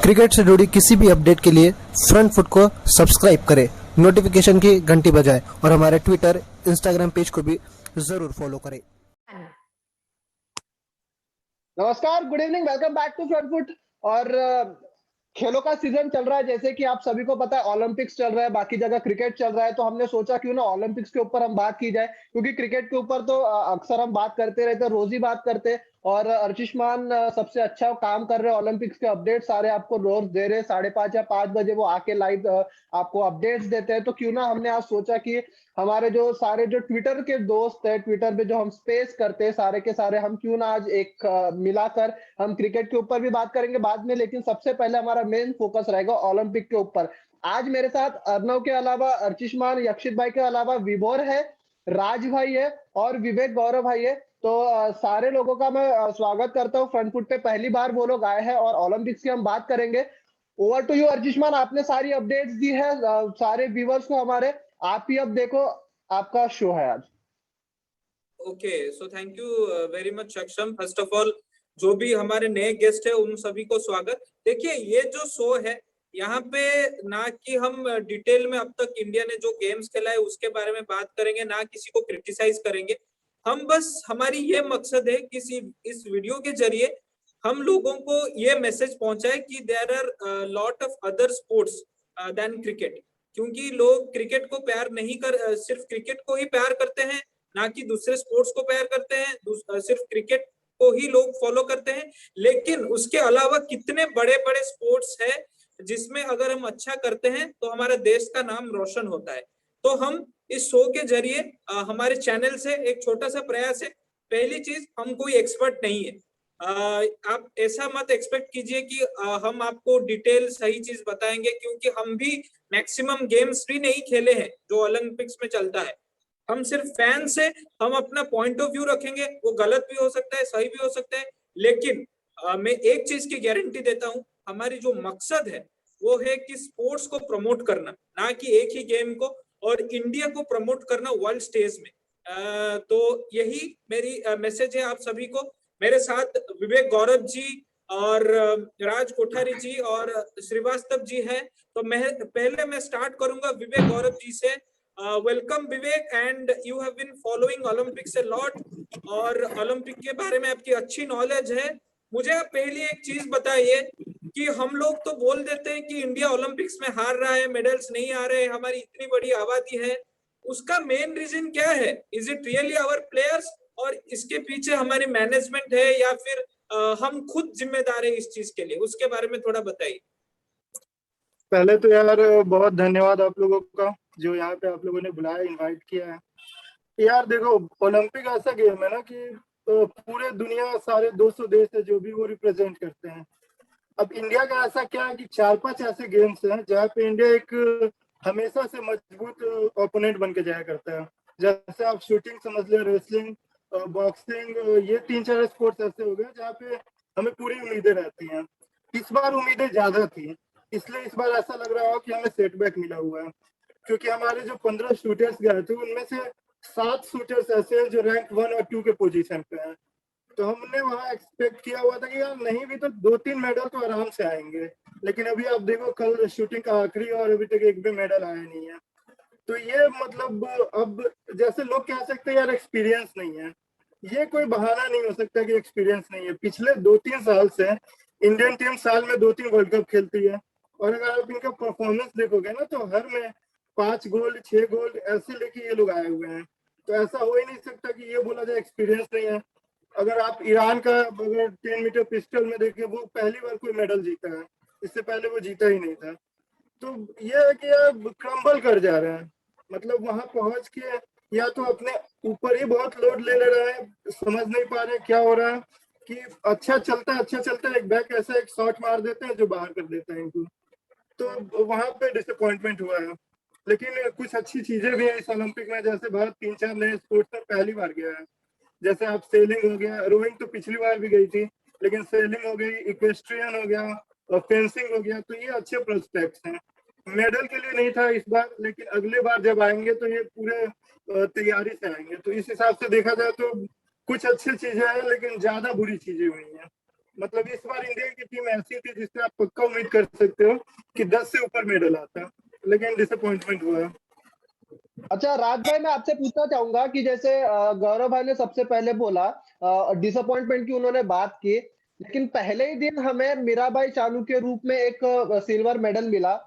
Cricket से जुड़ी किसी भी अपडेट के लिए फ्रंट फुट को सब्सक्राइब करें, नोटिफिकेशन की घंटी बजाएं और हमारे ट्विटर, इंस्टाग्राम पेज को भी जरूर फॉलो करें। नमस्कार, good evening, welcome back to front foot. और खेलों का सीजन चल रहा है, जैसे कि आप सभी को पता है। ओलंपिक्स चल रहा है, बाकी जगह क्रिकेट चल रहा है, तो हमने सोचा क्यों ना ओलंपिक्स के ऊपर हम बात की जाए, क्योंकि क्रिकेट के ऊपर तो अक्सर हम बात करते रहते हैं, रोज ही बात करते हैं। और अर्चिष्मान सबसे अच्छा काम कर रहे हैं, ओलंपिक्स के अपडेट सारे आपको रोज दे रहे हैं। 5:30 या 5 बजे वो आके लाइव आपको अपडेट्स देते हैं। तो क्यों ना हमने आज सोचा कि हमारे जो सारे जो ट्विटर के दोस्त है, ट्विटर पे जो हम स्पेस करते हैं सारे के सारे, हम क्यों ना आज एक मिलाकर हम क्रिकेट के ऊपर भी बात करेंगे बाद में, लेकिन सबसे पहले हमारा मेन फोकस रहेगा ओलंपिक के ऊपर। आज मेरे साथ अर्नव के अलावा, अर्चिष्मान, यक्षित भाई के अलावा विभोर है, राज भाई है और विवेक गौरव भाई है। तो सारे लोगों का मैं स्वागत करता हूँ फ्रंट फुट पे। पहली बार वो लोग आए हैं और ओलंपिक्स की हम बात करेंगे। ओवर टू यू अर्चिष्मान, आपने सारी अपडेट्स दी है सारे व्यूवर्स को हमारे। आप ही अब देखो, आपका शो है आज। Okay, so thank you very much सक्षम। फर्स्ट ऑफ ऑल, जो भी हमारे नए गेस्ट है उन सभी को स्वागत। देखिए, ये जो शो है यहाँ पे ना कि हम डिटेल में अब तक इंडिया ने जो गेम्स खेला है उसके बारे में बात करेंगे, ना किसी को क्रिटिसाइज करेंगे। हम बस, हमारी ये मकसद है कि इस वीडियो के जरिए हम लोगों को ये मैसेज पहुंचाए कि there are lot of other sports than cricket. क्योंकि लोग क्रिकेट को प्यार नहीं सिर्फ क्रिकेट को ही प्यार करते हैं, ना कि दूसरे स्पोर्ट्स को प्यार करते हैं। सिर्फ क्रिकेट को ही लोग फॉलो करते हैं, लेकिन उसके अलावा कितने बड़े बड़े स्पोर्ट्स है जिसमें अगर हम अच्छा करते हैं तो हमारे देश का नाम रोशन होता है। तो हम इस शो के जरिए हमारे चैनल से एक छोटा सा प्रयास है। पहली चीज, हम कोई एक्सपर्ट नहीं है। आप ऐसा मत एक्सपेक्ट कीजिए कि हम आपको डिटेल सही चीज बताएंगे, क्योंकि हम भी मैक्सिमम गेम्स भी नहीं खेले हैं जो ओलंपिक्स में चलता है। हम सिर्फ फैन से हम अपना पॉइंट ऑफ व्यू रखेंगे, वो गलत भी हो सकता है, सही भी हो सकता है, लेकिन मैं एक चीज की गारंटी देता हूं, हमारी जो मकसद है वो है कि स्पोर्ट्स को प्रमोट करना, ना कि एक ही गेम को, और इंडिया को प्रमोट करना वर्ल्ड स्टेज में। तो यही मेरी मैसेज है आप सभी को। मेरे साथ विवेक गौरव जी और राज कोठारी जी और श्रीवास्तव जी है। तो पहले मैं स्टार्ट करूंगा विवेक गौरव जी से। Welcome Vivek, and you have been following Olympics a lot, और ओलंपिक के बारे में आपकी अच्छी नॉलेज है। मुझे आप पहली एक चीज बताइए कि हम लोग तो बोल देते हैं कि इंडिया ओलंपिक्स में हार रहा है, मेडल्स नहीं आ रहे, हमारी इतनी बड़ी आबादी है, उसका मेन रीजन क्या है? Is it really our players, और इसके पीछे हमारी मैनेजमेंट है, या फिर हम खुद जिम्मेदार है इस चीज के लिए? उसके बारे में थोड़ा बताइए। पहले तो यार बहुत धन्यवाद आप लोगों का, जो यहाँ पे आप लोगों ने बुलाया, इनवाइट किया है। यार देखो, ओलंपिक ऐसा गेम है ना कि पूरे दुनिया, सारे 200 देश है जो भी वो रिप्रेजेंट करते हैं। अब इंडिया का ऐसा क्या है कि 4-5 ऐसे गेम्स हैं जहाँ पे इंडिया एक हमेशा से मजबूत ओपोनेंट बन के जाया करता है। जैसे आप शूटिंग समझ लें, रेसलिंग, बॉक्सिंग, ये 3-4 स्पोर्ट्स ऐसे हो गए जहाँ पे हमें पूरी उम्मीदें रहती हैं। इस बार उम्मीदें ज्यादा थी, इसलिए इस बार ऐसा लग रहा हो कि हमें सेटबैक मिला हुआ है, क्योंकि हमारे जो 15 शूटर्स गए थे उनमें से 7 शूटर्स ऐसे हैं जो रैंक 1 और 2 के पोजीशन पे हैं। तो हमने वहाँ एक्सपेक्ट किया हुआ था कि यार नहीं भी तो 2-3 मेडल तो आराम से आएंगे, लेकिन अभी आप देखो, कल शूटिंग का आखिरी और अभी तक एक भी मेडल आया नहीं है। तो ये मतलब, अब जैसे लोग कह सकते हैं यार एक्सपीरियंस नहीं है, ये कोई बहाना नहीं हो सकता कि एक्सपीरियंस नहीं है। पिछले 2-3 साल से इंडियन टीम साल में 2-3 वर्ल्ड कप खेलती है, और अगर आप इनका परफॉर्मेंस देखोगे ना तो हर में 5 गोल्ड 6 गोल्ड ऐसे लेके ये लोग आए हुए हैं। तो ऐसा हो ही नहीं सकता कि ये बोला जाए एक्सपीरियंस नहीं है। अगर आप ईरान का अगर 10 मीटर पिस्टल में देखें, वो पहली बार कोई मेडल जीता है, इससे पहले वो जीता ही नहीं था। तो ये है कि यार क्रम्बल कर जा रहे हैं, मतलब वहां पहुंच के या तो अपने ऊपर ही बहुत लोड ले रहे हैं, समझ नहीं पा रहे क्या हो रहा है, कि अच्छा चलता है एक बैक ऐसा एक शॉट मार देते हैं जो बाहर कर देता है इनको। तो वहां पे डिसअपॉइंटमेंट हुआ है। लेकिन कुछ अच्छी चीजें भी है इस ओलंपिक में, जैसे भारत 3-4 नए स्पोर्ट्स में पहली बार गया है। जैसे आप सेलिंग हो गया, रोइंग तो पिछली बार भी गई थी, लेकिन सेलिंग हो गई, इक्वेस्ट्रियन हो गया और फेंसिंग हो गया, तो ये अच्छे प्रोस्पेक्ट्स हैं। मेडल के लिए नहीं था इस बार, लेकिन अगले बार जब आएंगे तो ये पूरे तैयारी से आएंगे। तो इस हिसाब से देखा जाए तो कुछ अच्छी चीजें हैं, लेकिन ज्यादा बुरी चीजें हुई हैं। मतलब इस बार इंडिया की टीम ऐसी थी जिससे आप पक्का उम्मीद कर सकते हो कि 10 से ऊपर मेडल आता, लेकिन डिसअपॉइंटमेंट हुआ। अच्छा राज भाई, मैं आपसे पूछना चाहूंगा कि जैसे गौरव भाई ने सबसे पहले बोला डिसअपॉइंटमेंट की उन्होंने बात की, लेकिन पहले ही दिन हमें मीराबाई चानू के रूप में एक सिल्वर मेडल मिला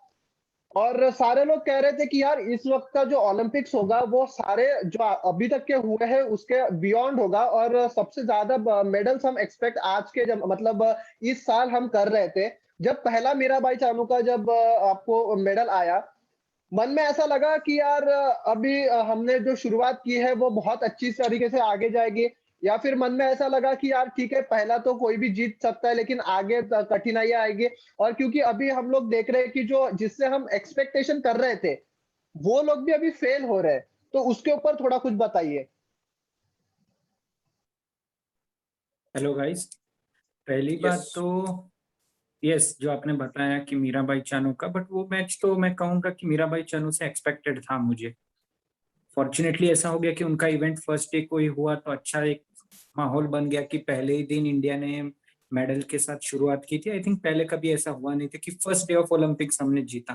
और सारे लोग कह रहे थे कि यार इस वक्त का जो ओलंपिक्स होगा वो सारे जो अभी तक के हुए हैं उसके बियॉन्ड होगा और सबसे ज्यादा मेडल्स हम एक्सपेक्ट आज के मतलब इस साल हम कर रहे थे। जब पहला मीराबाई चानू का जब आपको मेडल आया, मन में ऐसा लगा कि यार अभी हमने जो शुरुआत की है वो बहुत अच्छी तरीके से आगे जाएगी, या फिर मन में ऐसा लगा कि यार ठीक है पहला तो कोई भी जीत सकता है लेकिन आगे कठिनाइयां आएगी, और क्योंकि अभी हम लोग देख रहे हैं कि जो जिससे हम एक्सपेक्टेशन कर रहे थे वो लोग भी अभी फेल हो रहे हैं, तो उसके ऊपर थोड़ा कुछ बताइए। हेलो गाइस, पहली यस बात तो यस जो आपने बताया कि मीराबाई चानू का, बट वो मैच तो मैं कहूंगा कि मीराबाई चानू से एक्सपेक्टेड था मुझे। फॉर्चुनेटली ऐसा हो गया कि उनका इवेंट फर्स्ट डे को ही हुआ, तो अच्छा एक माहौल बन गया कि पहले ही दिन इंडिया ने मेडल के साथ शुरुआत की थी। आई थिंक पहले कभी ऐसा हुआ नहीं था कि फर्स्ट डे ऑफ ओलंपिक्स हमने जीता।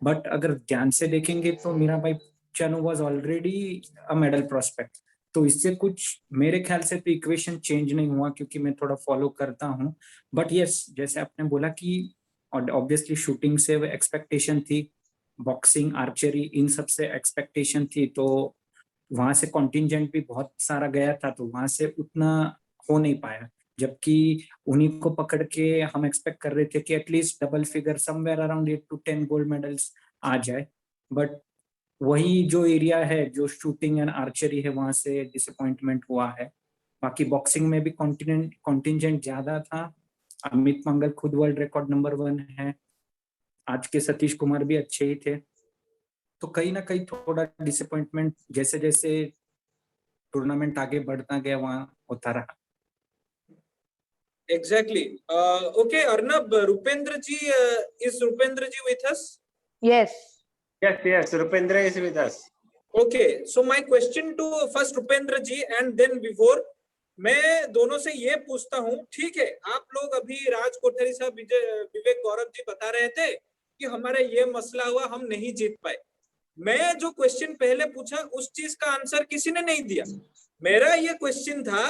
बट अगर ध्यान से देखेंगे तो Mirabai Chanu was already a medal prospect, तो इससे कुछ मेरे ख्याल से तो इक्वेशन चेंज नहीं हुआ, क्योंकि मैं थोड़ा फॉलो करता हूँ। बट यस, जैसे आपने बोला कि ऑब्वियसली शूटिंग से एक्सपेक्टेशन थी, बॉक्सिंग, आर्चरी, इन सब से एक्सपेक्टेशन थी, तो वहां से कॉन्टिजेंट भी बहुत सारा गया था, तो वहां से उतना हो नहीं पाया। जबकि उन्हीं को पकड़ के हम एक्सपेक्ट कर रहे थे कि at least double figure somewhere around 8 to 10 gold medals आ जाए। बट वही जो एरिया है, जो शूटिंग एंड आर्चरी है, वहां से डिसअपॉइंटमेंट हुआ है। बाकी बॉक्सिंग में भी कॉन्टिजेंट ज्यादा था। अमित मंगल खुद वर्ल्ड रिकॉर्ड नंबर 1 है, आज के सतीश कुमार भी अच्छे ही थे। तो कहीं ना कहीं थोड़ा डिसअपॉइंटमेंट जैसे जैसे टूर्नामेंट आगे बढ़ता गया वहां होता रहा। Exactly. Okay Arnab, Rupendra ji, is Rupendra ji with us? Yes. Yes, Rupendra is with us. Okay, so my question to first Rupendra ji and then Vibhor. मैं दोनों से ये पूछता हूँ, ठीक है आप लोग अभी राज कोठरी साहब, विवेक गौरव जी बता रहे थे कि हमारा ये मसला हुआ, हम नहीं जीत पाए। मैं जो क्वेश्चन पहले पूछा उस चीज का आंसर किसी ने नहीं दिया। मेरा ये क्वेश्चन था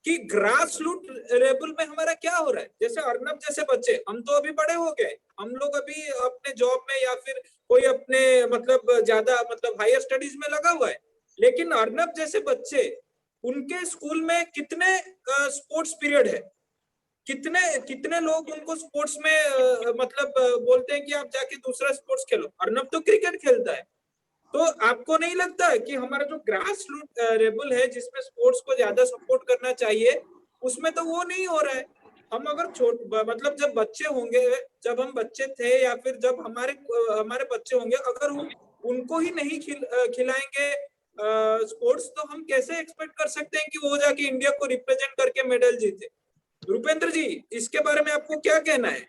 कि ग्रास रूट लेवल में हमारा क्या हो रहा है। जैसे अर्नब जैसे बच्चे, हम तो अभी बड़े हो गए, हम लोग अभी अपने जॉब में या फिर कोई अपने मतलब ज्यादा मतलब हायर स्टडीज में लगा हुआ है, लेकिन अर्नब जैसे बच्चे, उनके स्कूल में कितने स्पोर्ट्स पीरियड है, कितने कितने लोग उनको स्पोर्ट्स में मतलब बोलते हैं कि आप जाके दूसरा स्पोर्ट्स खेलो। अर्नब तो क्रिकेट खेलता है। तो आपको नहीं लगता है कि हमारा जो ग्रास रूट लेवल है जिसमें स्पोर्ट्स को ज्यादा सपोर्ट करना चाहिए, उसमें तो वो नहीं हो रहा है। हम अगर मतलब जब बच्चे होंगे, जब हम बच्चे थे या फिर जब हमारे हमारे बच्चे होंगे, अगर उनको ही नहीं खिलाएंगे स्पोर्ट्स, तो हम कैसे एक्सपेक्ट कर सकते हैं कि वो जाके इंडिया को रिप्रेजेंट करके मेडल जीते। रुपेंद्र जी, इसके बारे में आपको क्या कहना है?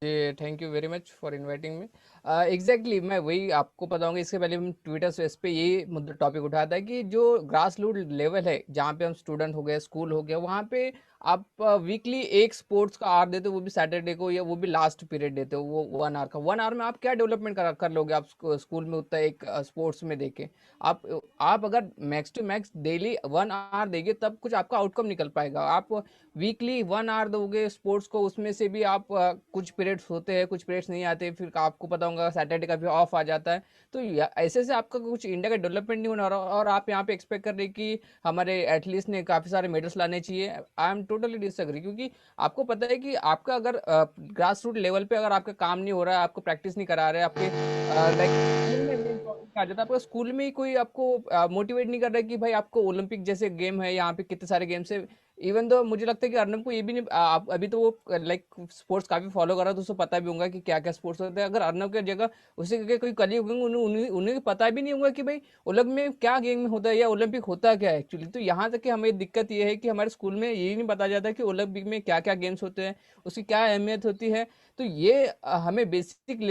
जी thank you very much for inviting me. Exactly मैं वही आपको बताऊंगा। इसके पहले हम ट्विटर स्पेस पे ये मुद्दा टॉपिक उठाया था कि जो ग्रास रूट लेवल है जहाँ पे हम स्टूडेंट हो गए, स्कूल हो गया, वहाँ पे आप वीकली एक स्पोर्ट्स का आवर देते हो, वो भी सैटरडे को, या वो भी लास्ट पीरियड देते हो वो 1 आवर का। 1 आवर में आप क्या डेवलपमेंट कर लोगे आप स्कूल में उतना एक स्पोर्ट्स में देके। आप अगर max to max daily 1 hour देंगे तब कुछ आपका आउटकम निकल पाएगा। आप वीकली 1 आवर दोगे स्पोर्ट्स को, उसमें से भी आप कुछ पीरियड्स होते हैं, कुछ पीरियड्स नहीं आते, फिर आपको पता होगा सैटरडे का भी ऑफ आ जाता है। तो ऐसे से आपका कुछ इंडिया का डेवलपमेंट नहीं होना, और आप यहाँ पे एक्सपेक्ट कर रहे हैं कि हमारे एथलीट्स ने काफ़ी सारे मेडल्स लाने चाहिए। आई एम टोटली डिसएग्री, क्योंकि आपको पता है कि आपका अगर ग्रास रूट लेवल पे अगर आपका काम नहीं हो रहा है, आपको प्रैक्टिस नहीं करा रहे, आपके लाइक आ जाता है, आपका स्कूल में ही कोई आपको मोटिवेट नहीं कर रहा है कि भाई आपको ओलंपिक जैसे गेम है, यहाँ पे कितने सारे गेम्स है। इवन दो मुझे लगता है कि अर्नब को ये भी नहीं, आप अभी तो वो लाइक स्पोर्ट्स काफी फॉलो कर रहा है तो उसको पता भी होगा कि क्या क्या स्पोर्ट्स होते हैं। अगर अर्नब की जगह उसी के कोई कलीग होंगे, उन्हें पता भी नहीं होगा कि भाई ओलंपिक में क्या गेम होता है या ओलंपिक होता क्या है एक्चुअली। तो यहाँ तक कि हमें दिक्कत ये है कि हमारे स्कूल में यही नहीं बताया जाता कि ओलंपिक में क्या क्या गेम्स होते हैं, उसकी क्या अहमियत होती है। तो ये हमें बेसिक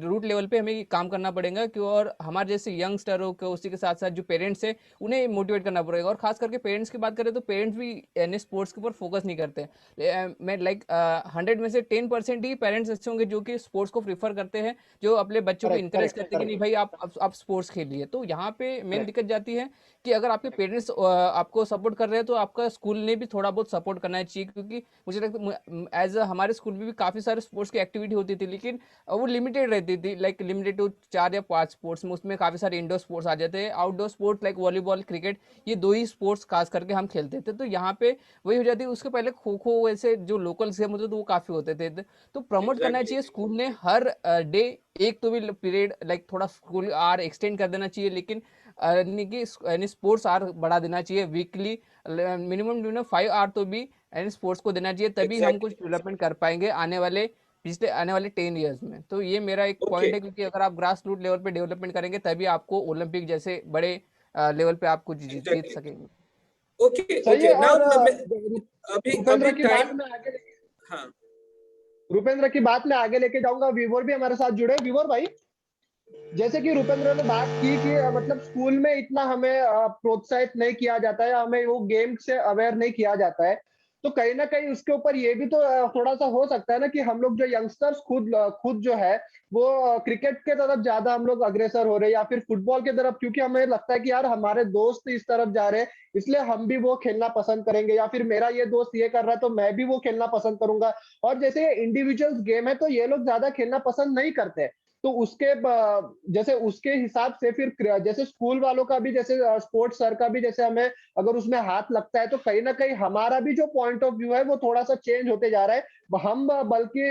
रूट लेवल पे हमें काम करना पड़ेगा कि, और हमारे जैसे यंगस्टरों को उसी के साथ साथ जो पेरेंट्स है उन्हें मोटिवेट करना पड़ेगा। और खास करके पेरेंट्स की बात करें तो पेरेंट्स भी यानी स्पोर्ट्स के ऊपर फोकस नहीं करते हैं। मैं लाइक 100 में से 10% ही पेरेंट्स ऐसे होंगे जो कि स्पोर्ट्स को प्रीफर करते हैं, जो अपने बच्चों को करेक्ट इंकरेज करेक्ट करते हैं कि नहीं भाई आप स्पोर्ट्स खेलिए। तो यहाँ पे मेन करेक्ट दिक्कत जाती है कि अगर आपके पेरेंट्स आपको सपोर्ट कर रहे हैं तो आपका स्कूल ने भी थोड़ा बहुत सपोर्ट करना चाहिए, क्योंकि मुझे लगता है एज हमारे स्कूल में भी काफ़ी सारे स्पोर्ट्स की एक्टिविटी होती थी, लेकिन वो लिमिटेड रहती थी, लाइक लिमिटेड टू 4 या 5 स्पोर्ट्स में। उसमें काफ़ी सारे इंडोर स्पोर्ट्स आ जाते हैं, outdoor sports like volleyball, cricket, ये 2 ही स्पोर्ट्स खास करके हम खेलते थे। तो यहाँ पे वही हो जाती है। उसके पहले खो खो वैसे जो लोकल गेम होते थे वो काफ़ी होते थे। तो प्रमोट करना एग्जैक्टली। चाहिए स्कूल ने हर डे एक तो भी पीरियड, लाइक थोड़ा स्कूल आवर एक्सटेंड कर देना चाहिए, लेकिन यानी स्पोर्ट्स आवर बढ़ा देना चाहिए वीकली, मिनिमम 5 आवर तो भी यानी स्पोर्ट्स को देना चाहिए, तभी हम कुछ एग्जैक्टली। डेवलपमेंट कर पाएंगे आने वाले 10 ईयर्स में। तो ये मेरा एक ओके पॉइंट है, क्योंकि अगर आप ग्रास रूट लेवल पे डेवलपमेंट करेंगे तभी आपको ओलंपिक जैसे बड़े लेवल पे आप कुछ जीत एग्जैक्टली। सकेंगे। ओके सही है। ओके और नाउ अभी रुपेंद्र अभी की बात टाइम। में आगे हाँ रुपेंद्र की बात में आगे लेके जाऊंगा। विवोर भी हमारे साथ जुड़े। विवोर भाई, जैसे कि रुपेंद्र ने बात की कि मतलब स्कूल में इतना हमें प्रोत्साहित नहीं किया जाता है, हमें वो गेम से अवेयर नहीं किया जाता है, तो कहीं ना कहीं उसके ऊपर ये भी तो थोड़ा सा हो सकता है ना कि हम लोग जो यंगस्टर्स खुद जो है वो क्रिकेट के तरफ ज्यादा हम लोग अग्रसर हो रहे हैं या फिर फुटबॉल के तरफ, क्योंकि हमें लगता है कि यार हमारे दोस्त इस तरफ जा रहे हैं इसलिए हम भी वो खेलना पसंद करेंगे, या फिर मेरा ये दोस्त ये कर रहा है तो मैं भी वो खेलना पसंद करूंगा। और जैसे इंडिविजुअल्स गेम है तो ये लोग ज्यादा खेलना पसंद नहीं करते। तो जैसे उसके हिसाब से फिर जैसे स्कूल वालों का भी, जैसे स्पोर्ट्स सर का भी, जैसे हमें अगर उसमें हाथ लगता है तो कहीं ना कहीं हमारा भी जो पॉइंट ऑफ व्यू है वो थोड़ा सा चेंज होते जा रहा है। हम बल्कि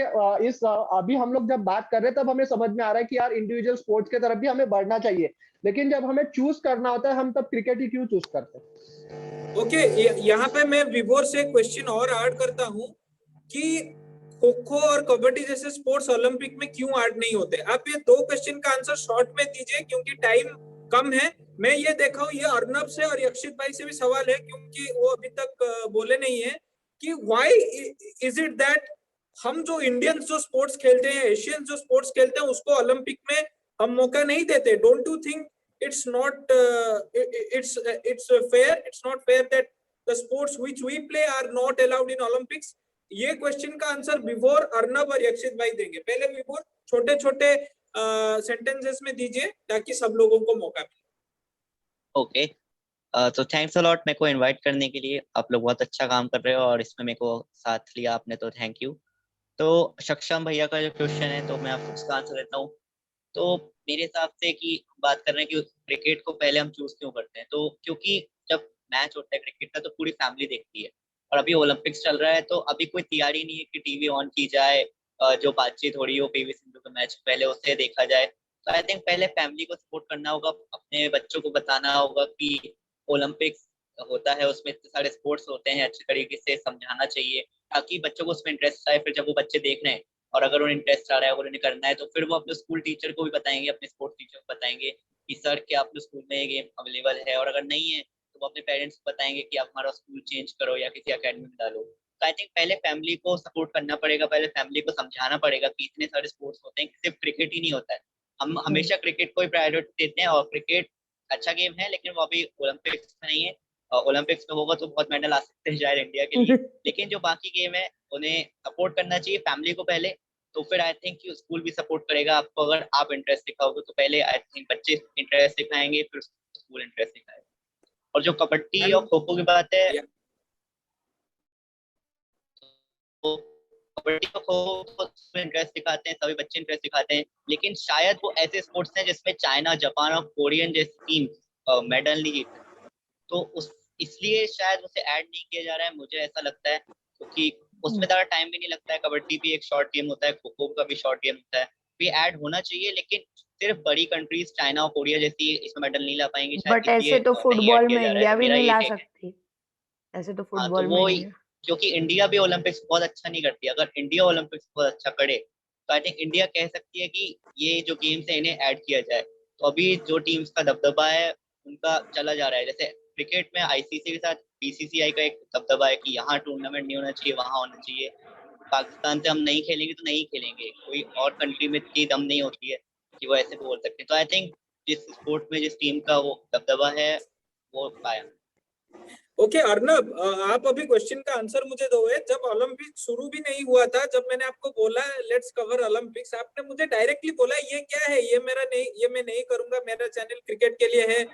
अभी हम लोग जब बात कर रहे हैं तब हमें समझ में आ रहा है कि यार इंडिविजुअल स्पोर्ट्स की तरफ भी हमें बढ़ना चाहिए, लेकिन जब हमें चूज करना होता है हम तब क्रिकेट ही क्यों चूज करते हैं। ओके, यहाँ पे मैं विवोर से क्वेश्चन और ऐड करता हूँ कि खो खो और कबड्डी जैसे स्पोर्ट्स ओलंपिक में क्यों ऐड नहीं होते। आप ये 2 क्वेश्चन का आंसर शॉर्ट में दीजिए क्योंकि टाइम कम है। मैं ये देखा हूँ, ये अर्नब से और यक्षित भाई से भी सवाल है क्योंकि वो अभी तक बोले नहीं है कि व्हाई इज इट दैट हम जो इंडियंस जो स्पोर्ट्स खेलते हैं, एशियंस जो स्पोर्ट्स खेलते हैं, उसको ओलंपिक में हम मौका नहीं देते। Don't you think it's not it's fair, it's not fair that the sports which we play are not allowed in Olympics? ये क्वेश्चन का आंसर विवोर, अर्नब और यक्षित भाई देंगे। पहले विवोर छोटे छोटे सेंटेंसेस में दीजिए ताकि सब लोगों को मौका मिले। ओके, तो थैंक्स अ लॉट मेरे को इनवाइट करने के लिए। आप लोग बहुत अच्छा काम कर रहे हो और इसमें मेरे को साथ लिया आपने, तो थैंक यू। तो सक्षम भैया का जो क्वेश्चन है तो मैं आपको उसका आंसर देता हूँ। तो मेरे हिसाब से कि बात कर रहे हैं कि क्रिकेट को पहले हम चूज क्यों करते हैं, तो क्योंकि जब मैच होता है क्रिकेट का तो पूरी फैमिली देखती है, और अभी ओलंपिक्स चल रहा है तो अभी कोई तैयारी नहीं है कि टीवी ऑन की जाए, जो बातचीत हो रही हो पीवी सिंधु का मैच पहले उसे देखा जाए। तो आई थिंक पहले फैमिली को सपोर्ट करना होगा, अपने बच्चों को बताना होगा कि ओलंपिक्स होता है, उसमें इतने सारे स्पोर्ट्स होते हैं, अच्छे तरीके से समझाना चाहिए ताकि बच्चों को उसमें इंटरेस्ट आए। फिर जब वो बच्चे देख रहे हैं और अगर उन्हें इंटरेस्ट आ रहा है, अगर उन्हें करना है, तो फिर वो अपने स्कूल टीचर को भी बताएंगे, अपने स्पोर्ट्स टीचर को बताएंगे कि सर क्या अपने स्कूल में ये गेम अवेलेबल है, और अगर नहीं है तो वो अपने पेरेंट्स को बताएंगे कि आप हमारा स्कूल चेंज करो या किसी अकेडमी में डालो। तो आई थिंक पहले फैमिली को सपोर्ट करना पड़ेगा, पहले फैमिली को समझाना पड़ेगा कि इतने सारे स्पोर्ट्स होते हैं, सिर्फ क्रिकेट ही नहीं होता है। हम हमेशा क्रिकेट को ही प्रायोरिटी देते हैं, और क्रिकेट अच्छा गेम है लेकिन वो अभी ओलंपिक्स में नहीं है। ओलंपिक्स में होगा तो बहुत मेडल आ सकते हैं शायद इंडिया के लिए, लेकिन जो बाकी गेम है उन्हें सपोर्ट करना चाहिए फैमिली को पहले, तो फिर आई थिंक स्कूल भी सपोर्ट करेगा आपको। अगर आप इंटरेस्ट दिखाओगे तो पहले आई थिंक बच्चे इंटरेस्ट दिखाएंगे, फिर स्कूल इंटरेस्ट दिखाएगा। और जो कबड्डी और खो खो की बात है, तो कबड्डी और खो खो इंटरेस्ट दिखाते हैं, सभी बच्चे इंटरेस्ट दिखाते हैं, लेकिन शायद वो ऐसे स्पोर्ट्स हैं जिसमें चाइना, जापान और कोरियन जैसी टीम मेडल नहीं जीत, तो उस इसलिए शायद उसे ऐड नहीं किया जा रहा है, मुझे ऐसा लगता है, क्योंकि उसमें ज़्यादा टाइम भी नहीं लगता है। कबड्डी भी एक शॉर्ट गेम होता है, खो खो का भी शॉर्ट गेम होता है, भी ऐड होना चाहिए, लेकिन सिर्फ बड़ी कंट्रीज चाइना और कोरिया जैसी इसमें मेडल नहीं ला पाएंगी शायद, बट ऐसे इसलिए तो नहीं ऐड फुटबॉल किया में जा रहा है। इंडिया तो भी मेरा नहीं ये ला टेक है। सकती, ऐसे तो हाँ, तो फुटबॉल में वो नहीं है। क्योंकि इंडिया भी ओलंपिक्स बहुत अच्छा नहीं करती, अगर इंडिया ओलंपिक्स बहुत अच्छा करे तो आई थिंक इंडिया कह सकती है कि ये जो गेम्स है इन्हें ऐड किया जाए। तो अभी जो टीम्स का दबदबा है उनका चला जा रहा है, जैसे क्रिकेट में आईसीसी के साथ बीसीसीआई का एक दबदबा है कि यहाँ टूर्नामेंट नहीं होना चाहिए, वहाँ होना चाहिए। पाकिस्तान से हम नहीं खेलेंगे तो नहीं खेलेंगे, कोई और कंट्री में इतनी दम नहीं होती है कि वो ऐसे बोल सकते हैं। तो आई थिंक जिस स्पोर्ट में जिस टीम का वो दबदबा है वो पाया। ओके अर्नब, आप अभी क्वेश्चन का आंसर मुझे दो। जब ओलंपिक शुरू भी नहीं हुआ था, जब मैंने आपको बोला लेट्स कवर ओलंपिक्स, आपने मुझे डायरेक्टली बोला ये क्या है, ये मेरा नहीं, ये मैं नहीं करूंगा, मेरा चैनल क्रिकेट के लिए है।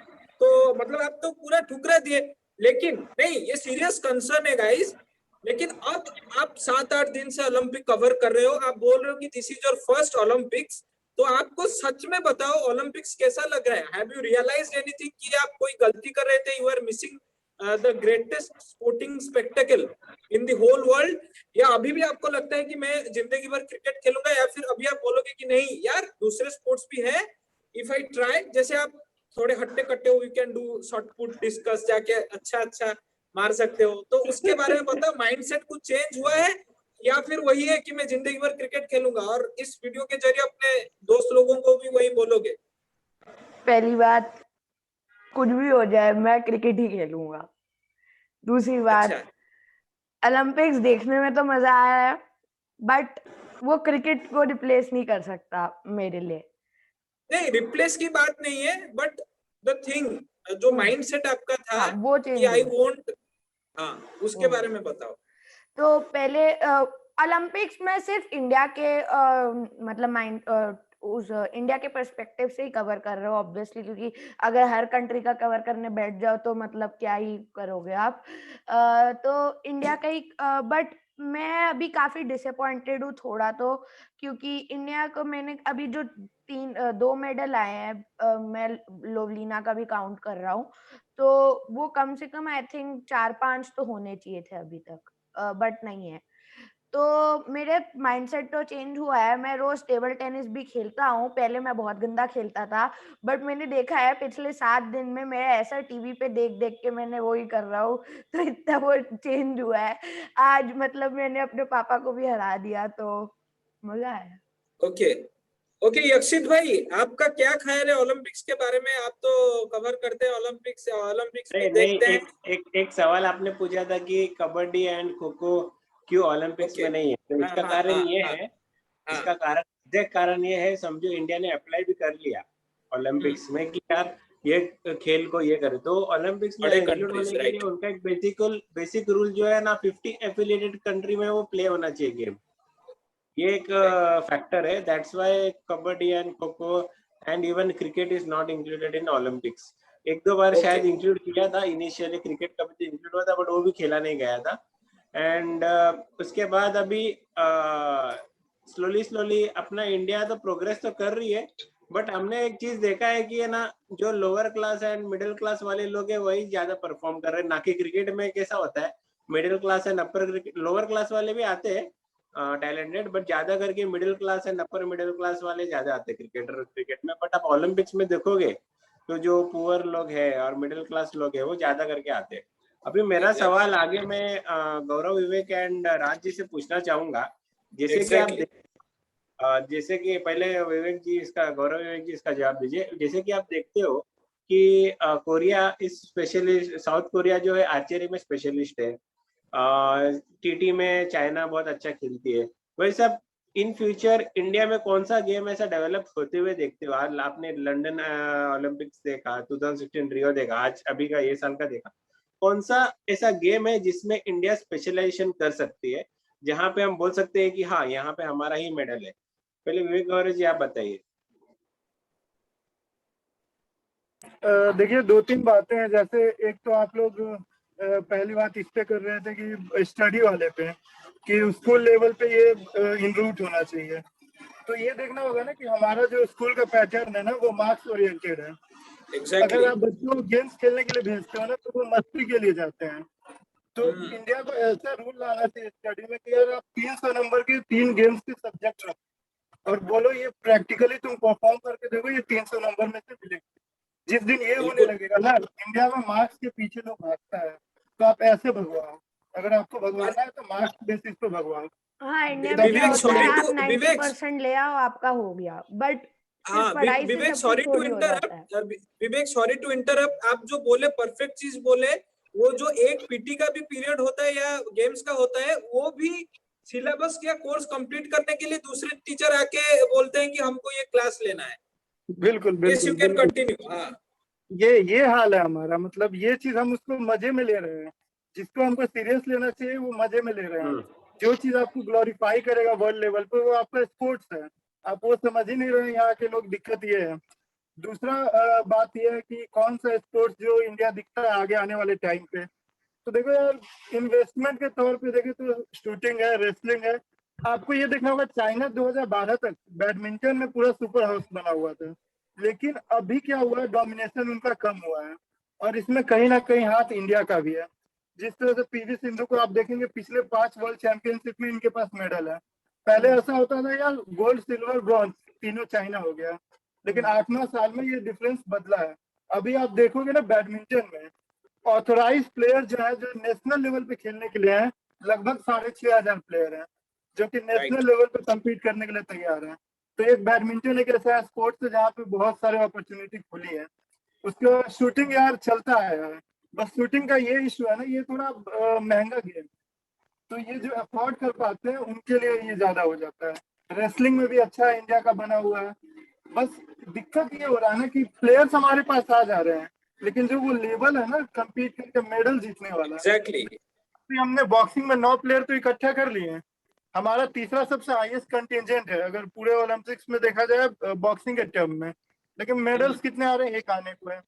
तो मतलब आप तो पूरा ठुकरा दिए। लेकिन नहीं, ये सीरियस कंसर्न है गाइस। लेकिन अब आप 7-8 दिन से ओलंपिक कवर कर रहे हो, आप बोल रहे हो कि this is your first Olympics. तो आपको सच में बताओ ओलंपिक्स कैसा लग रहा है? हैव यू रियलाइज्ड एनीथिंग कि आप कोई गलती कर रहे थे? You are missing the greatest sporting spectacle in the whole world? या अभी भी आपको लगता है कि मैं जिंदगी भर क्रिकेट खेलूंगा? या फिर अभी आप बोलोगे कि नहीं यार दूसरे स्पोर्ट्स भी है, इफ आई ट्राई, जैसे आप थोड़े हट्टे कट्टे हो, we can do shot put discus, जाके अच्छा मार सकते हो, तो उसके बारे में बताओ। माइंडसेट कुछ चेंज हुआ है या फिर वही है कि मैं जिंदगी भर क्रिकेट खेलूंगा? और इस वीडियो के जरिए अपने दोस्त लोगों को भी वही बोलोगे? पहली बात, कुछ भी हो जाए मैं क्रिकेट ही खेलूंगा। दूसरी बात, अच्छा, ओलंपिक्स देखने में तो मजा आया है, बट वो क्रिकेट को रिप्लेस नहीं कर सकता मेरे लिए। नहीं रिप्लेस की बात नहीं है, बट द थिंग जो माइंडसेट आपका था हाँ, वो चेंज कि आई हुआ। वोंट, हाँ उसके बारे में बताओ। तो पहले ओलंपिक्स में सिर्फ इंडिया के मतलब उस इंडिया के पर्सपेक्टिव से ही कवर कर रहे हो ऑब्वियसली, क्योंकि अगर हर कंट्री का कवर करने बैठ जाओ तो मतलब क्या ही करोगे आप। तो इंडिया का ही, बट मैं अभी काफी डिसअपॉइंटेड हूँ थोड़ा, तो क्योंकि इंडिया को मैंने अभी जो 2 मेडल आए हैं, मैं लोवलीना का भी काउंट कर रहा हूँ, तो वो कम से कम आई थिंक 4-5 तो होने चाहिए थे अभी तक, बट नहीं है। तो मेरे माइंडसेट तो चेंज हुआ है। मैं रोज टेबल टेनिस भी खेलता हूँ, पहले मैं बहुत गंदा खेलता था, बट मैंने देखा है पिछले 7 दिन में मैं ऐसा टीवी पे देख देख के मैंने वो ही कर रहा हूँ, तो इतना वो चेंज हुआ है। आज मतलब मैंने अपने पापा को भी हरा दिया, तो मजा आया। ओके ओके यक्षित भाई, आपका क्या ख्याल है ओलंपिक्स के बारे में? आप तो कवर करते हैं ओलंपिक्स, ओलंपिक्स भी नहीं नहीं, देखते हैं। एक सवाल आपने पूछा था कि कबड्डी एंड खो खो क्यों ओलंपिक्स ओके, में नहीं है, तो इसका कारण ये है, हाँ, इसका कारण ये है, समझो इंडिया ने अप्लाई भी कर लिया ओलंपिक्स में कि यार ये खेल को ये करे, तो ओलंपिक्स में बड़े इंक्लूड कंट्रीज, होने के लिए राइट। उनका एक बेसिक रूल जो है ना, 50 एफिलिएटेड कंट्री में वो प्ले होना चाहिए गेम। ये एक फैक्टर है, that's why kabaddi and kho kho and even cricket is not included in Olympics. 1-2 बार शायद इंक्लूड किया था इनिशियली, क्रिकेट का भी इंक्लूड हुआ था, बट वो भी खेला नहीं गया था। एंड उसके बाद अभी स्लोली अपना इंडिया तो प्रोग्रेस तो कर रही है, बट हमने एक चीज देखा है कि है ना, जो lower class and middle class वाले लोग हैं वही ज्यादा परफॉर्म कर रहे हैं, ना कि क्रिकेट में कैसा होता है middle class and upper, lower class वाले भी आते हैं टैलेंटेड, बट ज्यादा करके middle class and upper middle class वाले ज्यादा आते हैं क्रिकेट में। बट आप ओलंपिक्स में देखोगे तो जो पुअर लोग हैं और मिडिल क्लास लोग हैं वो ज्यादा करके आते हैं। अभी मेरा सवाल आगे मैं गौरव, विवेक एंड राज जी से पूछना चाहूंगा, जैसे कि आप जैसे कि पहले विवेक जी इसका, गौरव विवेक जी इसका जवाब दीजिए। जैसे कि आप देखते हो कि कोरिया इस स्पेशलिस्ट, साउथ कोरिया जो है आर्चरी में स्पेशलिस्ट है, टीटी में चाइना बहुत अच्छा खेलती है, वैसे आप इन फ्यूचर इंडिया में कौन सा गेम ऐसा डेवलप होते हुए देखते हो? आज आपने लंदन ओलंपिक्स देखा, 2016 रियो देखा, आज अभी का ये साल का देखा, कौन सा ऐसा गेम है जिसमें इंडिया स्पेशलाइजेशन कर सकती है, जहां पे हम बोल सकते हैं कि हाँ यहाँ पे हमारा ही मेडल है? पहले विवेक गौरव जी आप बताइए। देखिए 2-3 बातें हैं। जैसे एक तो आप लोग पहली बात इस पे कर रहे थे कि स्टडी वाले पे, कि स्कूल लेवल पे ये इनरूट होना चाहिए। तो ये देखना होगा ना कि हमारा जो स्कूल का पैटर्न है ना वो मार्क्स ओरिएंटेड है। अगर आप बच्चों को गेम्स खेलने के लिए भेजते हो ना तो वो मस्ती के लिए जाते हैं। तो इंडिया को ऐसा रूल लाना चाहिए स्टडी में कि यार आप 300 नंबर के 3 गेम्स के सब्जेक्ट रखो और बोलो ये प्रैक्टिकली तुम परफॉर्म करके देखो, ये 300 नंबर में से मिलेंगे। जिस दिन ये होने लगेगा ना, इंडिया में मार्क्स के पीछे लोग भागता है, तो आप ऐसे भगवाओ। अगर आपको भगवाना है तो मार्क्स बेसिस पे भगवाओ। हाँ, इंडिया में क्या होता है, आप 90% ले आओ आपका हो गया, but Vivek sorry to interrupt, Vivek sorry to interrupt, आप जो बोले परफेक्ट चीज बोले, वो जो एक पीटी का भी पीरियड होता है या गेम्स का होता है, वो भी सिलेबस या कोर्स कंप्लीट करने के लिए दूसरे टीचर आके बोलते हैं कि हमको ये क्लास लेना है। बिल्कुल यस, यू कैन कंटिन्यू। हाँ ये हाल है हमारा, मतलब ये चीज हम उसको मजे में ले रहे हैं, जिसको हमको सीरियस लेना चाहिए वो मजे में ले रहे हैं। जो चीज आपको ग्लोरीफाई करेगा वर्ल्ड लेवल पे वो आपका स्पोर्ट्स है, आप वो समझ ही नहीं रहे हैं। यहाँ के लोग, दिक्कत ये है। दूसरा बात यह है कि कौन सा स्पोर्ट्स जो इंडिया दिखता है आगे आने वाले टाइम पे, तो देखो यार, इन्वेस्टमेंट के तौर पे देखे तो शूटिंग है, रेसलिंग है। आपको ये देखना होगा, चाइना 2012 तक बैडमिंटन में पूरा सुपर हाउस बना हुआ था, लेकिन अभी क्या हुआ है, डोमिनेशन उनका कम हुआ है, और इसमें कहीं ना कहीं हाथ इंडिया का भी है। जिस तरह से पीवी सिंधु को आप देखेंगे, पिछले 5 वर्ल्ड चैंपियनशिप में इनके पास मेडल है। पहले ऐसा होता था यार, गोल्ड सिल्वर ब्रॉन्ज तीनों चाइना हो गया, लेकिन 8-9 साल में ये डिफरेंस बदला है। अभी आप देखोगे ना, बैडमिंटन में ऑथोराइज प्लेयर जो है, जो नेशनल लेवल पे खेलने के लिए हैं, लगभग 6,500 प्लेयर हैं, जो कि नेशनल लेवल पे कम्पीट करने के लिए तैयार हैं। तो एक बैडमिंटन एक ऐसा स्पोर्ट्स है जहाँ पे बहुत सारे अपॉर्चुनिटी खुली है। उसके बाद शूटिंग यार चलता है यार, बस शूटिंग का ये इशू है ना, ये थोड़ा महंगा गेम, तो ये जो अफोर्ड कर पाते हैं उनके लिए ये ज्यादा हो जाता है। रेसलिंग में भी अच्छा इंडिया का बना हुआ है, बस दिक्कत ये हो रहा है ना कि प्लेयर्स हमारे पास आ जा रहे हैं, लेकिन जो वो लेवल है ना कम्पीट करके मेडल जीतने वाला, एग्जैक्टली। हमने बॉक्सिंग में 9 प्लेयर तो इकट्ठा कर लिए हैं। हमारा तीसरा सबसे हाईएस्ट कंटिजेंट है अगर पूरे ओलंपिक्स में देखा जाए बॉक्सिंग के टर्म में, लेकिन मेडल्स कितने आ रहे हैं, एक आने को है।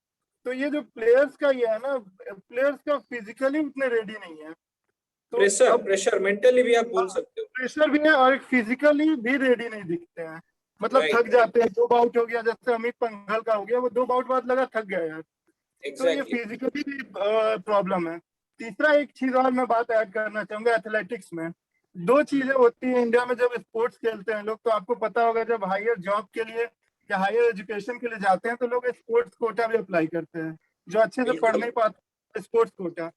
तो ये जो प्लेयर्स का ये है ना, प्लेयर्स का फिजिकली उतने रेडी नहीं है, तो प्रेशर प्रेशर मेंटली भी आप बोल सकते हो। प्रेशर भी है और फिजिकली भी रेडी नहीं दिखते हैं, मतलब Right, थक जाते हैं। 2 बाउट हो गया, जैसे अमित पंघल का हो गया, वो 2 बाउट बाद लगा थक गया यार। तो ये एग्जैक्टली। फिजिकली भी प्रॉब्लम है। तीसरा एक चीज और मैं बात ऐड करना चाहूंगा, एथलेटिक्स में 2 चीजें होती हैं इंडिया में जब स्पोर्ट्स खेलते हैं लोग, तो आपको पता होगा, जब हायर जॉब के लिए या हायर एजुकेशन के लिए जाते हैं तो लोग स्पोर्ट्स कोटा भी अप्लाई करते हैं, जो अच्छे से पढ़ बिल्कुल। नहीं पाते, स्पोर्ट्स कोटा।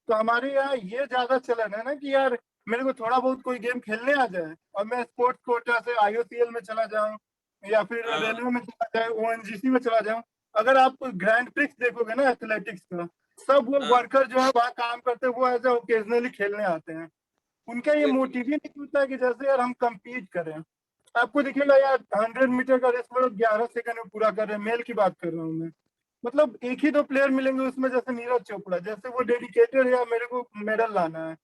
तो हमारे यहाँ ये ज्यादा चलन है ना कि यार मेरे को थोड़ा बहुत कोई गेम खेलने आ जाए और मैं स्पोर्ट्स कोटा से IOCL में चला जाऊं या फिर हाँ। रेलवे में चला जाए, ONGC में चला जाऊं। अगर आप ग्रैंड प्रिक्स देखोगे ना एथलेटिक्स का, सब वो हाँ। वर्कर जो है वहाँ काम करते हैं, वो एज ओकेजनली खेलने आते हैं। उनका ये Exactly. मोटिव ही नहीं होता है कि जैसे यार हम compete करें। आपको दिखेगा यार 100 मीटर का रेस में लोग 11 सेकंड में पूरा कर रहे हैं, मेल की बात कर रहा हूँ मैं। मतलब एक ही 2 प्लेयर मिलेंगे उसमें, जैसे नीरज चोपड़ा, जैसे वो डेडिकेटेड है, मेरे को मेडल लाना है।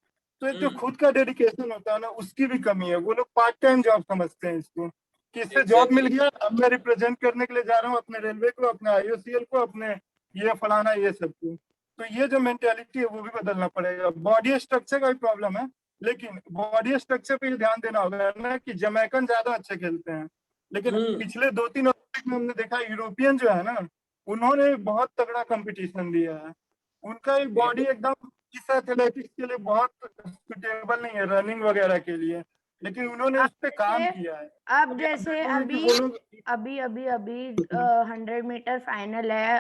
तो एक जो खुद का डेडिकेशन होता है ना, उसकी भी कमी है। वो लोग पार्ट टाइम जॉब समझते हैं इसको, कि इससे जॉब मिल Exactly. गया, अब मैं रिप्रेजेंट करने के लिए जा रहा हूँ अपने रेलवे को, अपने IOCL को, अपने ये फलाना ये सब को। तो ये जो मेंटेलिटी है वो भी बदलना पड़ेगा। बॉडी स्ट्रक्चर का भी प्रॉब्लम है, लेकिन बॉडी स्ट्रक्चर पे ध्यान देना होगा ना कि जमैकन ज्यादा अच्छे खेलते हैं, लेकिन पिछले 2-3 ओलंपिक में हमने देखा यूरोपियन जो है ना, उन्होंने बहुत तगड़ा कंपटीशन दिया है। उनका एक बॉडी एकदम इस एथलेटिक्स के लिए बहुत सुटेबल नहीं है, रनिंग वगैरह के लिए, लेकिन उन्होंने उस पर काम किया है। अब जैसे अभी अभी अभी अभी 100 मीटर फाइनल है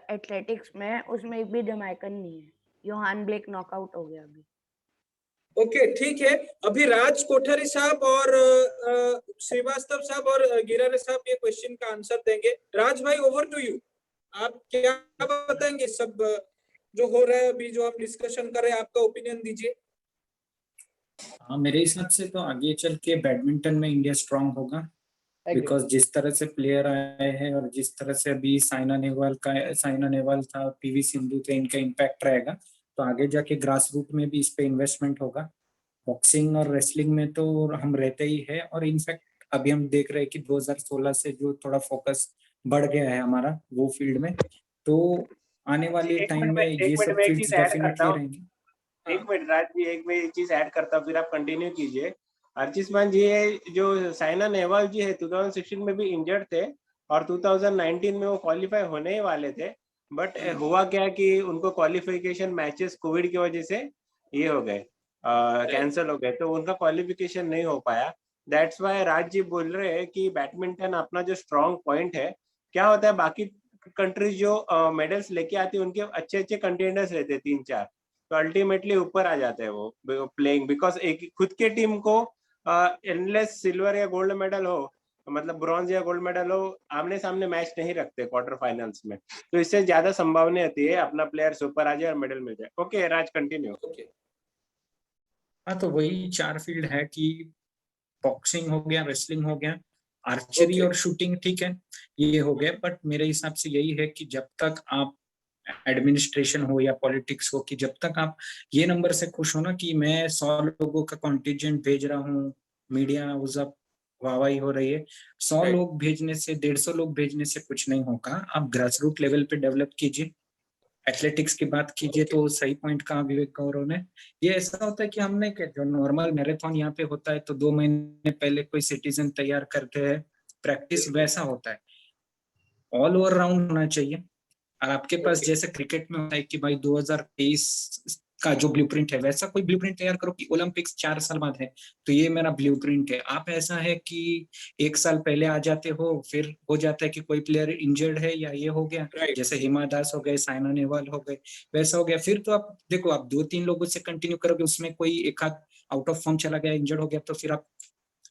एथलेटिक्स में, उसमें एक भी जमैकन नहीं है। योहान ब्लेक नॉकआउट हो गया अभी। ओके ठीक है, अभी राज कोठारी साहब और श्रीवास्तव साहब और गिरारे साहब ये क्वेश्चन का आंसर देंगे। राज भाई ओवर टू यू, आप क्या बताएंगे सब जो हो रहा है अभी, जो हम डिस्कशन कर रहे हैं, आपका ओपिनियन दीजिए। हाँ, मेरे हिसाब से तो आगे चल के बैडमिंटन में इंडिया स्ट्रांग होगा, बिकॉज जिस तरह से प्लेयर आए हैं और जिस तरह से अभी साइना नेहवाल था, PV सिंधु थे, इनका इम्पैक्ट रहेगा, तो आगे जाके ग्रास रूट में भी इस पे इन्वेस्टमेंट होगा। बॉक्सिंग और रेसलिंग में तो हम रहते ही है, और इनफैक्ट अभी हम देख रहे हैं कि 2016 से जो थोड़ा फोकस बढ़ गया है हमारा वो फील्ड में, तो आने वाले टाइम में ये सब फील्ड्स डेफिनेटली रहेंगी। एक मिनट राज जी, एक मैं ये चीज ऐड करता हूँ, फिर आप कंटिन्यू कीजिए। अर्चित मान जी है, जो साइना नेहवाल जी है 2016 में भी इंजर्ड थे और 2019 में वो क्वालिफाई होने ही वाले थे, बट हुआ क्या कि उनको क्वालिफिकेशन मैचेस कोविड की वजह से ये हो गए, कैंसिल हो गए, तो उनका क्वालिफिकेशन नहीं हो पाया। दैट्स वाई राज जी बोल रहे हैं कि बैडमिंटन अपना जो स्ट्रॉन्ग पॉइंट है, क्या होता है बाकी कंट्रीज जो मेडल्स लेके आती है उनके अच्छे अच्छे कंटेंडर्स रहते हैं 3-4, तो अल्टीमेटली ऊपर आ जाते हैं वो प्लेइंग, बिकॉज एक खुद के टीम को एनलेस सिल्वर या गोल्ड मेडल हो, मतलब ब्रॉन्ज या गोल्ड मेडल हो, आमने सामने मैच नहीं रखते क्वार्टर फाइनल्स में, तो इससे ज्यादा संभावना होती है अपना प्लेयर ऊपर आ जाए और मेडल मिल जाए। ओके राज कंटिन्यू। हाँ, तो वही 4 फील्ड है कि बॉक्सिंग हो गया, रेसलिंग हो गया, आर्चरी Okay. और शूटिंग ठीक है, ये हो गया, बट मेरे हिसाब से यही है कि जब तक आप एडमिनिस्ट्रेशन हो या पॉलिटिक्स हो, कि जब तक आप ये नंबर से खुश हो ना कि मैं 100 लोगों का कॉन्टिजेंट भेज रहा हूँ, मीडिया उस वाहवाही हो रही है, 100 Right. लोग भेजने से, 150 लोग भेजने से कुछ नहीं होगा। आप ग्रास रूट लेवल पे डेवलप कीजिए। एथलेटिक्स की बात कीजिए तो सही पॉइंट कहा विवेक गौरव ने, ये ऐसा होता है कि हमने जो नॉर्मल मैराथन यहाँ पे होता है तो 2 महीने पहले कोई सिटीजन तैयार करते हैं, प्रैक्टिस वैसा होता है, ऑल ओवर राउंड होना चाहिए। और आपके पास Okay. जैसे क्रिकेट में होता है कि भाई 2023 का जो ब्लूप्रिंट है, वैसा कोई ब्लूप्रिंट तैयार करो कि ओलंपिक्स 4 साल बाद है तो ये मेरा ब्लूप्रिंट है। आप ऐसा है कि 1 साल पहले आ जाते हो, फिर हो जाता है कि कोई प्लेयर इंजर्ड है या ये हो गया, Right. जैसे हिमा दास हो गए, साइना नेहवाल हो गए, वैसा हो गया, फिर तो आप देखो, आप 2-3 लोगों से कंटिन्यू करोगे, उसमें कोई एक आध आउट ऑफ फॉर्म चला गया, इंजर्ड हो गया, तो फिर आप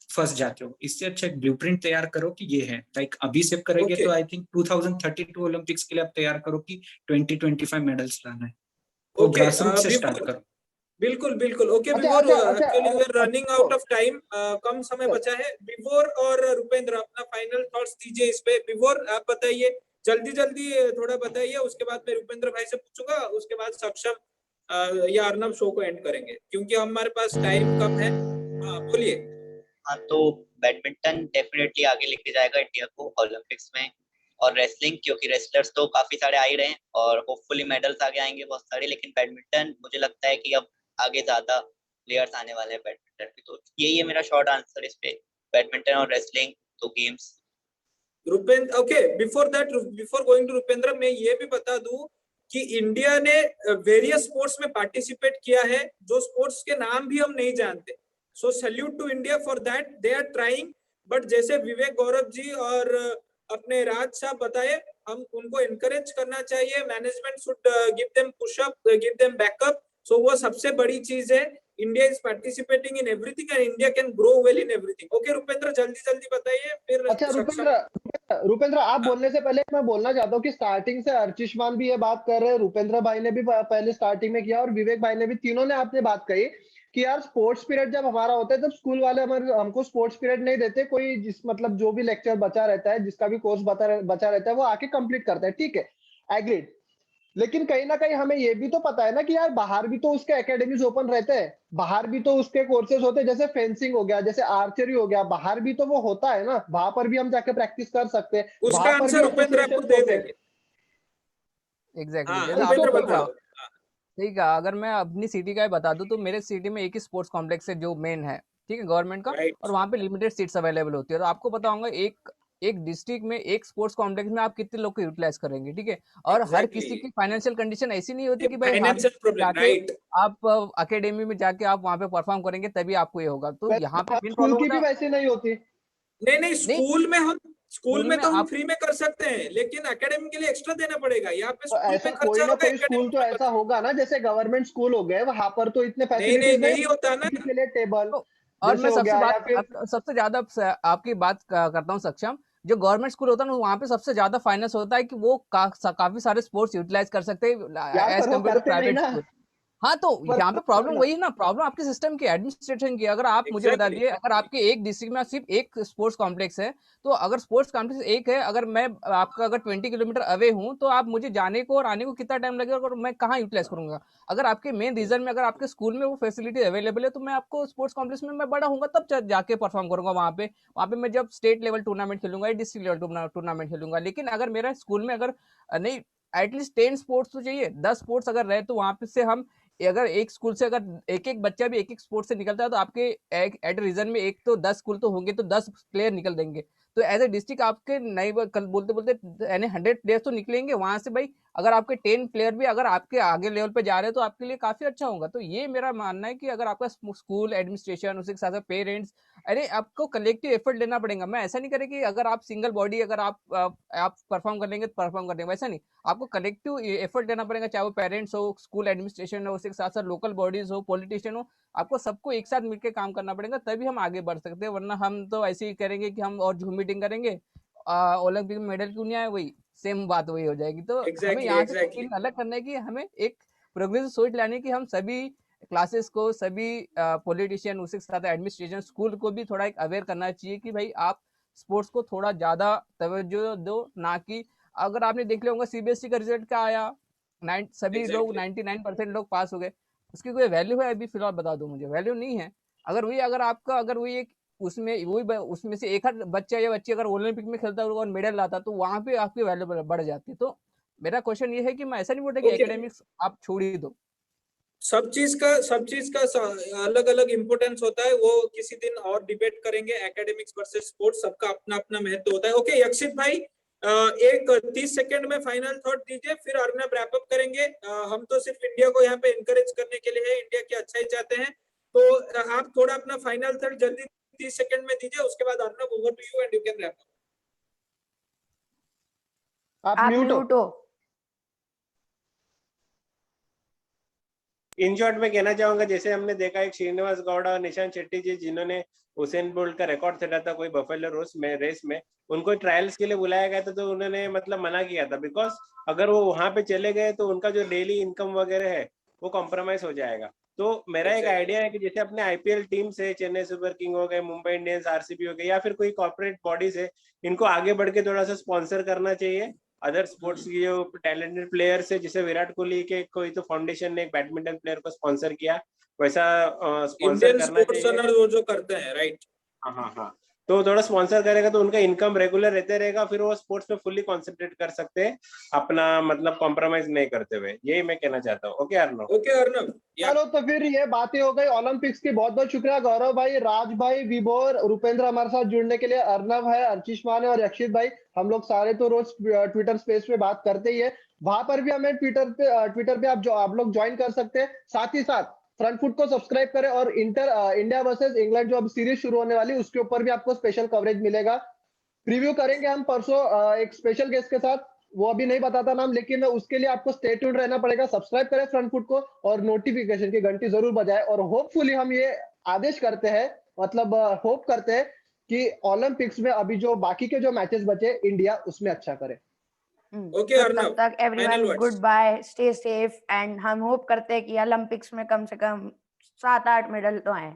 फंस जाते हो। इससे अच्छा एक ब्लूप्रिंट तैयार करो कि ये है, लाइक अभी से करेंगे Okay. तो आई थिंक 2032 ओलंपिक्स के लिए आप तैयार करो कि 2025 मेडल्स लाना है, तो Okay. ग्रास रूट से स्टार्ट Before, करो। बिल्कुल बिल्कुल। ओके, अच्छा बिफोर, अच्छा अच्छा actually we are running out तो ऑफ टाइम, कम समय बचा है। बिफोर और रुपेंद्र अपना फाइनल थॉट्स दीजिए इस पे। बिफोर आप बताइए, जल्दी जल्दी थोड़ा बताइए, उसके बाद मैं रुपेंद्र भाई से पूछूंगा, उसके बाद सक्षम या अर्नब शो को एंड करेंगे क्योंकि हमारे पास टाइम कम है। हाँ बोलिए। हाँ, तो बैडमिंटन डेफिनेटली आगे लेके जाएगा इंडिया को ओलंपिक्स में, और रेसलिंग, क्योंकि रेसलर्स तो काफी सारे आ ही रहे हैं और होपफुली मेडल्स आगे आएंगे बहुत सारे, लेकिन बैडमिंटन मुझे लगता है कि अब आगे ज्यादा प्लेयर्स आने वाले हैं बैडमिंटन की। तो यही है मेरा शॉर्ट आंसर इस पे, बैडमिंटन और रेसलिंग, तो games. Rupendra, okay, before that, before going to Rupendra, मैं ये भी बता दूं कि इंडिया ने वेरियस स्पोर्ट्स में पार्टिसिपेट किया है, जो स्पोर्ट्स के नाम भी हम नहीं जानते। So salute to India for that, they are trying. But जैसे विवेक गौरव जी और अपने राज साहब बताए, हम उनको एनकरेज करना चाहिए। Management should give them push up, give them backup. So वो सबसे बड़ी चीज है। India is participating in everything and India can grow well in everything. Okay Rupendra, जल्दी जल्दी बताइए, फिर अच्छा सक्षम। रुपेंद्र आप बोलने से पहले मैं बोलना चाहता हूँ कि स्टार्टिंग से अर्चिष्मान भी ये बात कर रहे हैं, रुपेंद्र भाई ने भी पहले स्टार्टिंग में किया और विवेक भाई ने भी, तीनों ने आपने बात कही कि यार स्पोर्ट्स पीरियड जब हमारा होता है तब स्कूल वाले हमारे हमको स्पोर्ट्स पीरियड नहीं देते। कोई जिस मतलब जो भी लेक्चर बचा रहता है, जिसका भी कोर्स बचा रहता है, वो आके कंप्लीट करता है, ठीक है, एग्रीड। लेकिन कहीं ना कहीं हमें ये भी तो पता है ना कि यार बाहर भी तो उसके एकेडमीज ओपन रहते हैं, बाहर भी तो उसके कोर्सेज होते हैं, जैसे फेंसिंग हो गया, जैसे आर्चरी हो गया, बाहर भी तो वो होता है ना, वहां पर भी हम जाके प्रैक्टिस कर सकते हैं, उसका वहां पर आंसर भी रुपेंद्र आपको एसोसिएशन दे होते हैं। देंगे। एग्जैक्टली, हाँ जैसे आपने रुपेंद्र तो देखा, बताओ। ठीक है, अगर मैं अपनी सिटी का ही बता दूं तो मेरे सिटी में एक ही स्पोर्ट्स कॉम्प्लेक्स है जो मेन है, ठीक है, गवर्नमेंट का, राइट। और वहाँ पे लिमिटेड सीट्स अवेलेबल होती है। तो आपको पता होगा एक एक डिस्ट्रिक्ट में एक स्पोर्ट्स कॉम्प्लेक्स में आप कितने लोग को यूटिलाइज करेंगे, ठीक है। और हर एग्जैक्टली, किसी की फाइनेंशियल कंडीशन ऐसी नहीं होती कि भाई आप फाइनेंशियल प्रॉब्लम, जाके राइट। आप अकेडमी में जाके आप वहाँ पे परफॉर्म करेंगे तभी आपको ये होगा। तो यहाँ पे वैसे मेन स्कूल प्रॉब्लम की होता भी है, वैसी नहीं होती। नहीं नहीं, नहीं, स्कूल स्कूल में में तो हम आप, फ्री में कर सकते हैं, लेकिन एकेडमी के लिए एक्स्ट्रा देना पड़ेगा। यहाँ पे तो स्कूल ऐसा में कोई खर्चा ना होगा, कोई एकेडमी स्कूल तो में ऐसा बचा। होगा ना, जैसे गवर्नमेंट स्कूल हो गए, वहां पर तो इतने नहीं नहीं, फैसिलिटीज नहीं होता ना। नहीं के लिए टेबल तो और जैसे मैं हो गया, या फिर सबसे ज्यादा आपकी बात करता हूँ सक्षम, जो गवर्नमेंट स्कूल होता है ना वहाँ पे सबसे ज्यादा फाइनेंस होता है कि वो काफी सारे स्पोर्ट्स यूटिलाइज कर सकते हैं यार एज पर वो कम्पेयर टू करते नहीं प्राइवेट ना। स्कूल। हाँ, तो पर यहाँ पे प्रॉब्लम वही है ना, प्रॉब्लम आपके सिस्टम की, एडमिनिस्ट्रेशन की। अगर आप मुझे बता एग्जैक्टली। दिए, अगर आपके एक डिस्ट्रिक्ट में सिर्फ एक स्पोर्ट्स कॉम्प्लेक्स है, तो अगर स्पोर्ट्स कॉम्प्लेक्स एक है, अगर मैं आपका अगर 20 किलोमीटर अवे हूँ, तो आप मुझे जाने को और आने को कितना टाइम लगेगा और मैं कहाँ यूटिलाइज करूंगा। अगर आपके मेन रीजन में, अगर आपके स्कूल में वो फैसिलिटी अवेलेबल है, तो मैं आपको स्पोर्ट्स कॉम्प्लेक्स में मैं बड़ा हूँ तब जाके परफॉर्म करूंगा वहाँ पे मैं जब स्टेट लेवल टूर्नामेंट खेलूंगा या डिस्ट्रिक्ट लेवल टूर्नामेंट खेलूंगा। लेकिन अगर मेरा स्कूल में अगर नहीं, एटलीस्ट 10 स्पोर्ट्स तो चाहिए, 10 स्पोर्ट्स अगर रहे, तो वहां पे से हम, अगर एक स्कूल से अगर एक एक बच्चा भी एक एक स्पोर्ट से निकलता है, तो आपके एट रीजन में एक तो 10 स्कूल तो होंगे, तो 10 प्लेयर निकल देंगे। तो एज ए डिस्ट्रिक्ट आपके नहीं, कल बोलते बोलते यानी 100 प्लेयर्स तो निकलेंगे वहां से भाई। अगर आपके 10 प्लेयर भी अगर आपके आगे लेवल पे जा रहे हैं, तो आपके लिए काफी अच्छा होगा। तो ये मेरा मानना है कि अगर आपका स्कूल एडमिनिस्ट्रेशन, उसके साथ साथ पेरेंट्स, अरे आपको कलेक्टिव एफर्ट लेना पड़ेगा। मैं ऐसा नहीं करें कि अगर आप सिंगल बॉडी, अगर आप परफॉर्म कर लेंगे तो परफॉर्म कर लेंगे, वैसा नहीं। आपको कलेक्टिव एफर्ट देना पड़ेगा, चाहे वो पेरेंट्स हो, स्कूल एडमिनिस्ट्रेशन हो, उसके साथ साथ लोकल बॉडीज हो, पॉलिटिशियन हो। आपको सबको एक साथ मिलकर काम करना पड़ेगा, तभी हम आगे बढ़ सकते हैं। वरना हम तो ऐसे ही करेंगे कि हम और झूम मीटिंग करेंगे, ओलंपिक में मेडल क्यों नहीं आए, वही सेम बात वही हो जाएगी। तो हमें एग्जैक्टली यहाँ से एग्जैक्टली। फीलिंग अलग करना है कि हमें एक प्रोग्रेसिव सोच लानी है कि हम सभी क्लासेस को, सभी पॉलिटिशियन, उसके साथ एडमिनिस्ट्रेशन, स्कूल को भी थोड़ा एक अवेयर करना चाहिए कि भाई आप स्पोर्ट्स को थोड़ा ज्यादा तवज्जो दो, ना कि अगर आपने देख लिया होगा सीबीएसई का रिजल्ट क्या आया, सभी लोग 99% लोग पास हो गए, उसकी कोई वैल्यू है? अभी फिलहाल बता दो मुझे, वैल्यू नहीं है। अगर वही एक उसमें से एक आध बच्चा या बच्ची अगर ओलंपिक में खेलता और गोल्ड लाता तो वहां पे आपकी वैल्यू बढ़ जाती। तो मेरा क्वेश्चन ये है कि मैं ऐसा नहीं बोलता कि Okay. एकेडमिक्स आप छोड़ ही दो। सब चीज का अलग अलग इम्पोर्टेंस होता है, वो किसी दिन और डिबेट करेंगे। एकेडमिक्स वर्सेस स्पोर्ट्स, सबका अपना अपना महत्व होता है। ओके यक्षित भाई, एक 30 सेकंड में फाइनल थॉट दीजिए, फिर अर्नब रैप अप करेंगे। हम तो सिर्फ इंडिया को यहाँ पे इनकरेज करने के लिए है, इंडिया की अच्छाई चाहते हैं। तो आप थोड़ा अपना फाइनल थॉट जल्दी 30 सेकंड में दीजिए, उसके बाद Arnab over to you and you can wrap up. आप म्यूट हो। इन शॉर्ट में कहना चाहूंगा, जैसे हमने देखा एक श्रीनिवास गौड़ा और निशांत शेट्टी जी जिन्होंने हुसैन बोल्ट का रिकॉर्ड सेटा था कोई बफेलो रेस में, उनको ट्रायल्स के लिए बुलाया गया था तो उन्होंने मतलब मना किया था, बिकॉज अगर वो वहां पे चले गए तो उनका जो डेली इनकम वगैरह है वो कॉम्प्रोमाइज हो जाएगा। तो मेरा एक आइडिया है कि जैसे अपने आईपीएल टीम से चेन्नई सुपर किंग हो गए, मुंबई इंडियंस, आरसीबी हो गए, या फिर कोई कॉर्पोरेट बॉडीज है, इनको आगे बढ़ के थोड़ा सा स्पॉन्सर करना चाहिए। अदर स्पोर्ट्स की जो टैलेंटेड प्लेयर्स है, जैसे विराट कोहली के कोई तो फाउंडेशन ने एक बैडमिंटन प्लेयर को स्पॉन्सर किया, वैसा स्पॉन्सर इंडियन करना स्पोर्ट्स चाहिए। रनर वो जो करते हैं, राइट। हाँ हाँ हाँ, तो थोड़ा स्पॉन्सर करेगा तो उनका इनकम रेगुलर रहते रहेगा, फिर वो स्पोर्ट्स पे फुल्ली कॉन्सेंट्रेट कर सकते हैं, अपना मतलब कॉम्प्रोमाइज नहीं करते हुए। यही मैं कहना चाहता हूँ। ओके अर्नब। ओके अर्नब। चलो तो फिर ये बातें हो गई ओलंपिक्स की। बहुत बहुत शुक्रिया गौरव भाई, राज भाई, विभोर, रुपेंद्र हमारे साथ जुड़ने के लिए। अर्नब है, अर्चिश मान है और यक्षित भाई। हम लोग सारे तो रोज ट्विटर स्पेस पे बात करते ही है, वहां पर भी हमें ट्विटर पे आप लोग ज्वाइन कर सकते हैं। साथ ही साथ फ्रंट फुट को सब्सक्राइब करें और इंडिया वर्सेस इंग्लैंड जो अब सीरीज शुरू होने वाली है उसके ऊपर भी आपको स्पेशल कवरेज मिलेगा। प्रीव्यू करेंगे हम परसों एक स्पेशल गेस्ट के साथ, वो अभी नहीं बताता नाम, लेकिन उसके लिए आपको स्टे ट्यून्ड रहना पड़ेगा। सब्सक्राइब करें फ्रंट फुट को और नोटिफिकेशन की घंटी जरूर बजाएं। और होपफुली हम ये आदेश करते हैं, मतलब होप करते हैं कि ओलंपिक्स में अभी जो बाकी के जो मैचेस बचे इंडिया उसमें अच्छा करे। ओके तो अर्नब, तब तक final everyone words. Good bye, stay safe, and हम होप करते हैं कि ओलंपिक्स में कम से कम 7-8 मेडल तो आए।